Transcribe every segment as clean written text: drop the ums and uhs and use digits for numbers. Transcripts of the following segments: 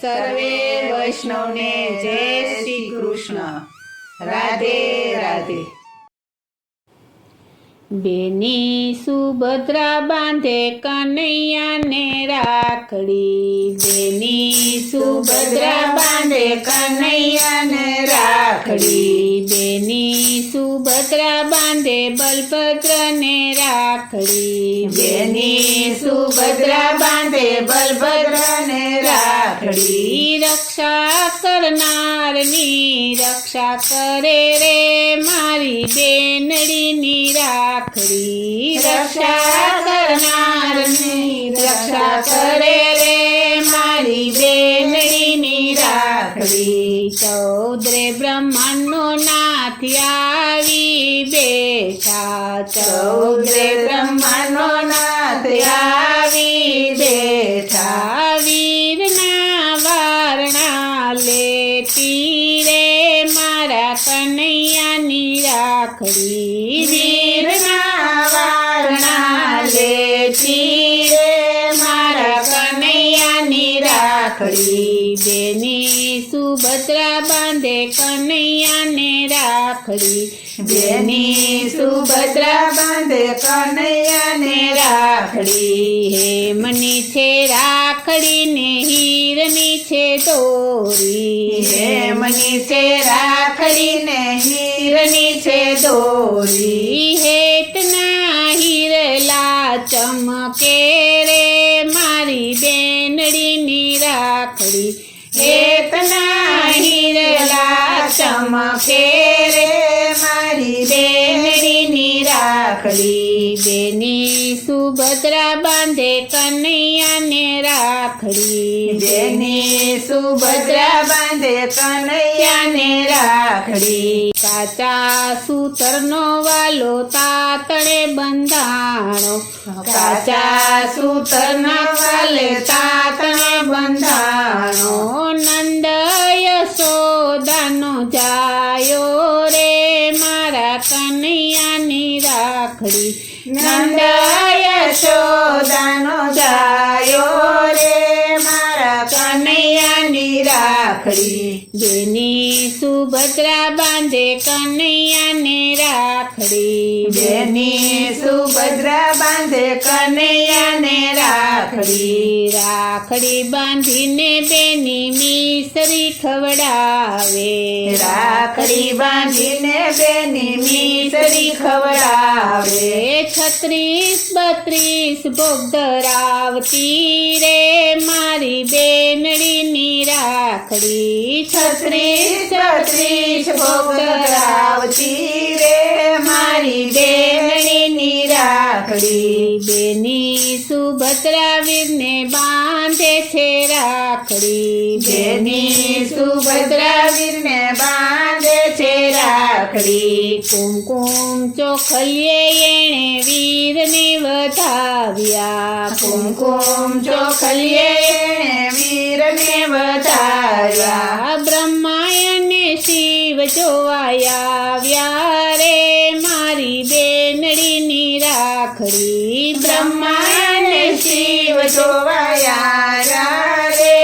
સર્વે વૈષ્ણવને જય શ્રી કૃષ્ણ. રાધે રાધે. બેની સુભદ્રા બાંધે કનૈયાને રાખડી. બેની સુભદ્રા બાંધે કનૈયાને રાખડી. બેની સુભદ્રા બાંધે બલભદ્રને રાખડી. બેની સુભદ્રા બાંધે બલભદ્રને રાખડી. રક્ષા કરનારની રક્ષા કરે રે મારી બેનડીની રાખડી. રક્ષા કરનારની રક્ષા કરે રે મારી બેનડીની રાખડી. ચૌદરે બ્રહ્માંડનો નાથ આવી બેઠા. ચૌદરે બ્રહ્માંડનો નાથ આવી બેઠા. વીરના વારણા લેતી રે મારા કનૈયાની રાખડી. વીરના વારણા લેતી રે મારા કનૈયાની રાખડી. બેની સુભદ્રા બાંધે કનૈયાને રાખડી. બેની સુભદ્રા બાંધે કનૈયાને રાખડી. હેમની છે રાખડી ને હીરની છે દોરી. હેમની છે રાખડી ને હીરની છે દોરી. હેતના હીરલા ચમકે રે મારી બેનડીની રાખડી. હેતના હીરલા ચમકે રે મારી બેનડીની રાખડી. બેની સુભદ્રા બાંધે કનૈયાને રાખડી. બેની સુભદ્રા બાંધે કનૈયાને રાખડી. કાચા સૂતરનો વાલો તાતણે બંધાણો. કાચા સૂતરના વાલે તાતણે બંધાણો. નંદ યશોદાનો જાયો રે મારા કનૈયાની રાખડી. નંદ યશોદાનો જાયો રે મારા કનૈયાની રાખડી. બેની સુભદ્રા બાંધે કનૈયાને રાખડી. બેની સુભદ્રા બાંધે કનૈયાને રાખડી. રાખડી બાંધીને બેની મિસરી ખવડાવે. રાખડી બાંધીને બેની મિસરી ખવડાવે. 36-32 ભોગ ધરાવતી રે મારી બેનડીની રાખડી. 36-32 ભોગ ધરાવતી રે મારી બેનડીની રાખડી. બેની સુભદ્રા વીરને બાંધે છે રાખડી. બેની સુભદ્રા વીરને બાંધે છે રાખડી. કુમકુમ ચોખલીએ એણે વીરને વધાવ્યા. કુમકુમ ચોખલીએ એણે વીરને વધાવ્યા. બ્રહ્મા અને શિવ જોવાયા રે મારી બેનડીની રાખડી. બ્રહ્મા અને શિવ જોવાયા રે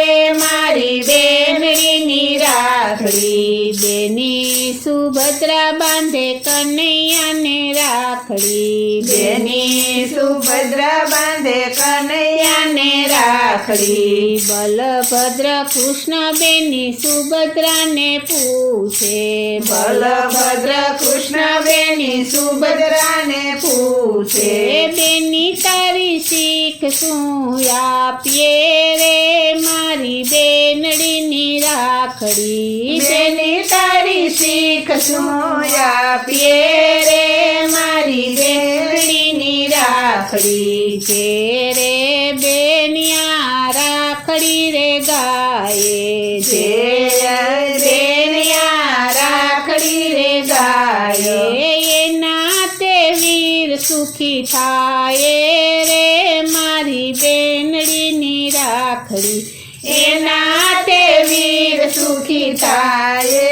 મારી બેનડીની રાખડી. બેની સુભદ્રા બાંધે કનૈયાને રાખડી. બેની સુભદ્રા બાંધે કનૈયાને રાખડી. બલભદ્ર કૃષ્ણ બેની સુભદ્રાને પૂછે. બલભદ્ર કૃષ્ણ બેની સુભદ્રાને પૂછે. બેની તારી શીખ શું આપીએ રે મારી બેનડીની રાખડી. બેની તારી શીખ શું આપીએ રે મારી બેનડીની રાખડી. જે રે બેનિયા રાખડી રે ગાયે. જે બેનિયા રાખડી રે ગાયે. એના તે વીર સુખી થાય રે મારી બેનડીની રાખડી. એના તે વીર સુખી થાય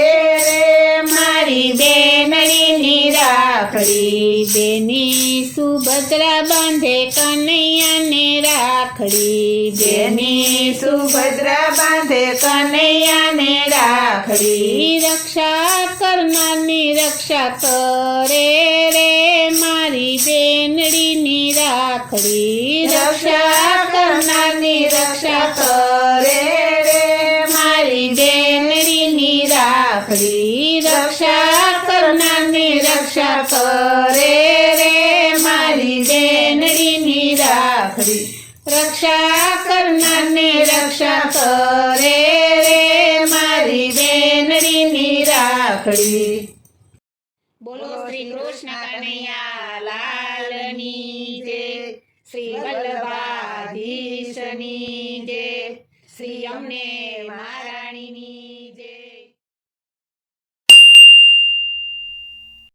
રે મારી બેનડીની રાખડી. રાખડી બેની સુભદ્રા બાંધે કનૈયાને રાખડી બેની સુભદ્રા બાંધે કનૈયાને રાખડી રક્ષા કરનારની રક્ષા કરે રે મારી બેનડીની રાખડી રક્ષા કરનારની રક્ષા કરે રે મારી બેનડીની રાખડી રક્ષા કરનારની રક્ષા કરે રે મારી બેનડીની રાખડી રક્ષા કરનારની રક્ષા કરે રે મારી બેનડીની રાખડી. બોલો શ્રી કૃષ્ણ કનૈયા લાલની જય, શ્રી વલ્લભાધીશની જય, શ્રી અમને મહારાણીની